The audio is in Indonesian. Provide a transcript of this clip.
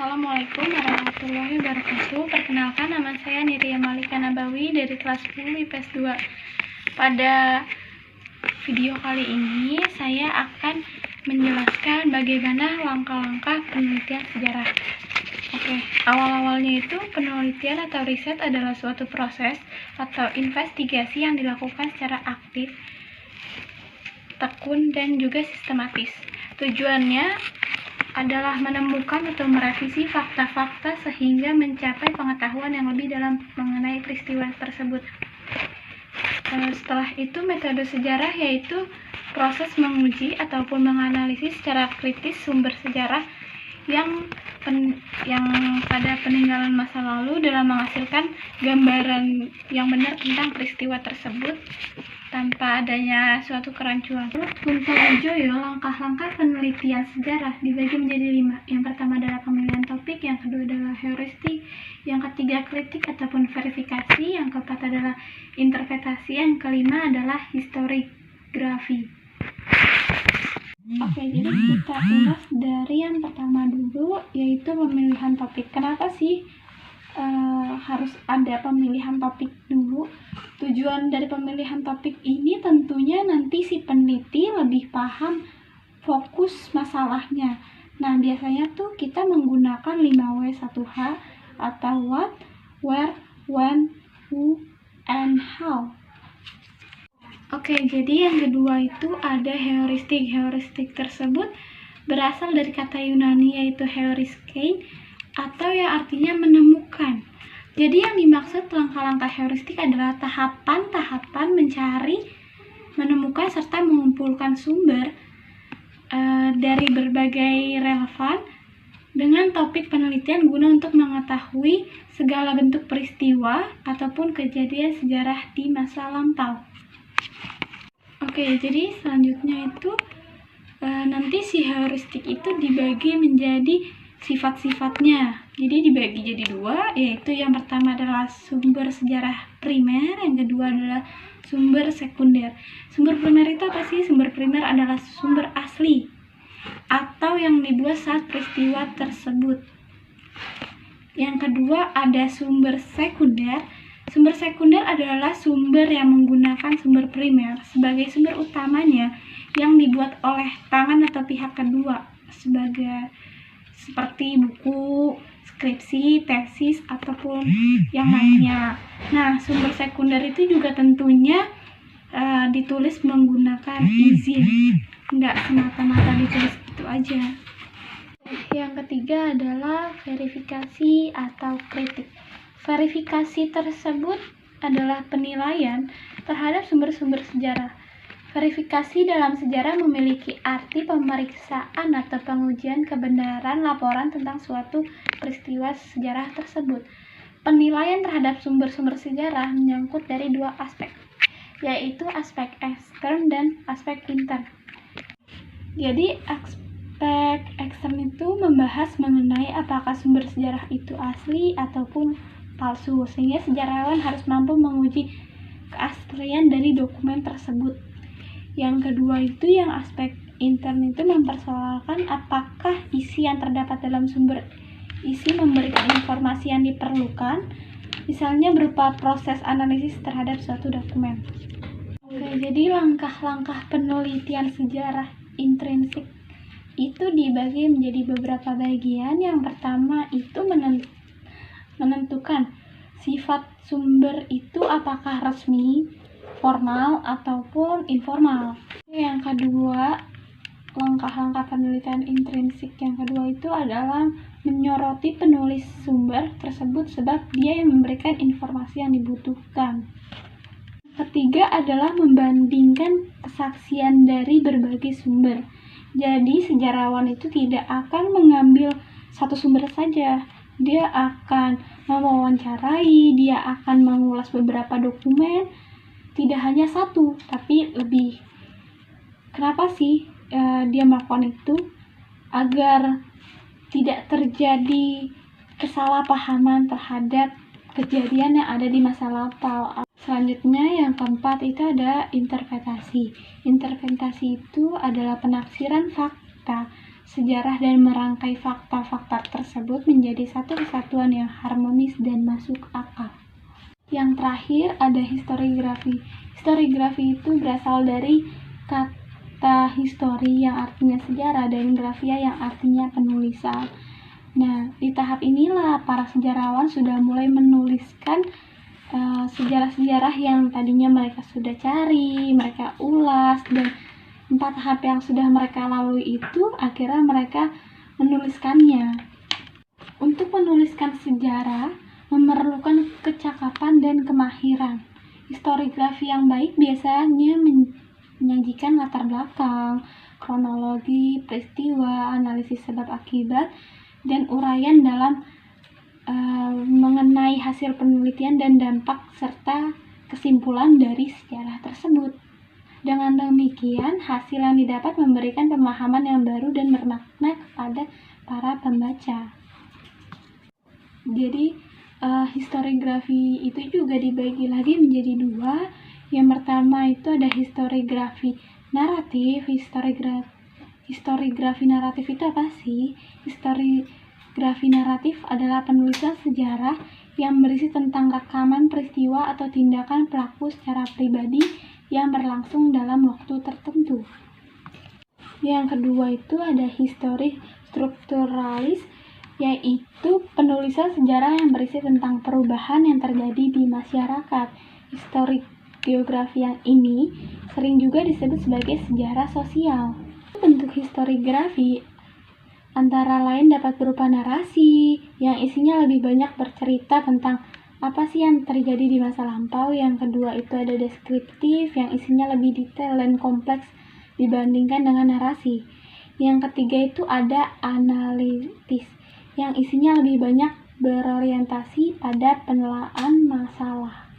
Assalamualaikum warahmatullahi wabarakatuh. Perkenalkan, nama saya Niria Malika Nabawi dari kelas 10 IPS 2. Pada video kali ini saya akan menjelaskan bagaimana langkah-langkah penelitian sejarah. Awal-awalnya itu penelitian atau riset adalah suatu proses atau investigasi yang dilakukan secara aktif, tekun, dan juga sistematis. Tujuannya adalah menemukan atau merevisi fakta-fakta sehingga mencapai pengetahuan yang lebih dalam mengenai peristiwa tersebut. Setelah itu, metode sejarah yaitu proses menguji ataupun menganalisis secara kritis sumber sejarah yang pada peninggalan masa lalu dalam menghasilkan gambaran yang benar tentang peristiwa tersebut tanpa adanya suatu kerancuan. Untuk Wijoyo, langkah-langkah penelitian sejarah dibagi menjadi 5. Yang pertama adalah pemilihan topik, yang kedua adalah heuristik, yang ketiga kritik ataupun verifikasi, yang keempat adalah interpretasi, yang kelima adalah historiografi. Jadi kita ulas dari yang pertama dulu, yaitu pemilihan topik. Kenapa sih harus ada pemilihan topik dulu? Tujuan dari pemilihan topik ini tentunya nanti si peneliti lebih paham fokus masalahnya. Nah, biasanya tuh kita menggunakan 5W1H atau what, where, when, who, and how. Jadi yang kedua itu ada heuristik. Heuristik tersebut berasal dari kata Yunani yaitu heuriskei, atau yang artinya menemukan. Jadi yang dimaksud langkah-langkah heuristik adalah tahapan-tahapan mencari, menemukan, serta mengumpulkan sumber dari berbagai relevan dengan topik penelitian guna untuk mengetahui segala bentuk peristiwa ataupun kejadian sejarah di masa lampau. Jadi selanjutnya itu nanti si heuristik itu dibagi menjadi sifat-sifatnya. Jadi dibagi jadi 2, yaitu yang pertama adalah sumber sejarah primer, yang kedua adalah sumber sekunder. Sumber primer itu apa sih? Sumber primer adalah sumber asli atau yang dibuat saat peristiwa tersebut. Yang kedua ada sumber sekunder. Sumber sekunder adalah sumber yang menggunakan sumber primer sebagai sumber utamanya yang dibuat oleh tangan atau pihak kedua seperti buku, skripsi, tesis, ataupun yang lainnya. Nah, sumber sekunder itu juga tentunya ditulis menggunakan izin, nggak semata-mata ditulis gitu aja. Yang ketiga adalah verifikasi atau kritik. Verifikasi tersebut adalah penilaian terhadap sumber-sumber sejarah. Verifikasi dalam sejarah memiliki arti pemeriksaan atau pengujian kebenaran laporan tentang suatu peristiwa sejarah tersebut. Penilaian terhadap sumber-sumber sejarah menyangkut dari 2 aspek, yaitu aspek ekstern dan aspek intern. Jadi aspek ekstern itu membahas mengenai apakah sumber sejarah itu asli ataupun palsu, sehingga sejarawan harus mampu menguji keaslian dari dokumen tersebut. Yang kedua itu yang aspek intern itu mempersoalkan apakah isi yang terdapat dalam sumber isi memberikan informasi yang diperlukan, misalnya berupa proses analisis terhadap suatu dokumen. Jadi langkah-langkah penelitian sejarah intrinsik itu dibagi menjadi beberapa bagian. Yang pertama itu menentukan sifat sumber itu apakah resmi, formal, ataupun informal. Yang kedua, langkah-langkah penelitian intrinsik yang kedua itu adalah menyoroti penulis sumber tersebut sebab dia yang memberikan informasi yang dibutuhkan. Ketiga adalah membandingkan kesaksian dari berbagai sumber. Jadi sejarawan itu tidak akan mengambil satu sumber saja. Dia akan mewawancarai, dia akan mengulas beberapa dokumen, tidak hanya satu, tapi lebih. Kenapa sih dia melakukan itu? Agar tidak terjadi kesalahpahaman terhadap kejadian yang ada di masa lampau. Selanjutnya yang keempat itu ada interpretasi. Interpretasi itu adalah penafsiran fakta sejarah dan merangkai fakta-fakta tersebut menjadi satu kesatuan yang harmonis dan masuk akal. Yang terakhir ada historiografi. Historiografi itu berasal dari kata histori yang artinya sejarah dan grafia yang artinya penulisan. Nah, di tahap inilah para sejarawan sudah mulai menuliskan sejarah-sejarah yang tadinya mereka sudah cari, mereka ulas, dan 4 tahap yang sudah mereka lalui itu akhirnya mereka menuliskannya. Untuk menuliskan sejarah memerlukan kecakapan dan kemahiran. Historiografi yang baik biasanya menyajikan latar belakang, kronologi, peristiwa, analisis sebab akibat, dan uraian dalam mengenai hasil penelitian dan dampak serta kesimpulan dari sejarah tersebut. Dengan demikian, hasil yang didapat memberikan pemahaman yang baru dan bermakna kepada para pembaca. Jadi, historiografi itu juga dibagi lagi menjadi 2. Yang pertama itu ada historiografi naratif. Historiografi naratif itu apa sih? Historiografi naratif adalah penulisan sejarah yang berisi tentang rekaman peristiwa atau tindakan pelaku secara pribadi yang berlangsung dalam waktu tertentu. Yang kedua itu ada histori strukturalis, yaitu penulisan sejarah yang berisi tentang perubahan yang terjadi di masyarakat. Historiografi yang ini sering juga disebut sebagai sejarah sosial. Bentuk historiografi antara lain dapat berupa narasi yang isinya lebih banyak bercerita tentang apa sih yang terjadi di masa lampau. Yang kedua itu ada deskriptif yang isinya lebih detail dan kompleks dibandingkan dengan narasi. Yang ketiga itu ada analitis yang isinya lebih banyak berorientasi pada penilaian masalah.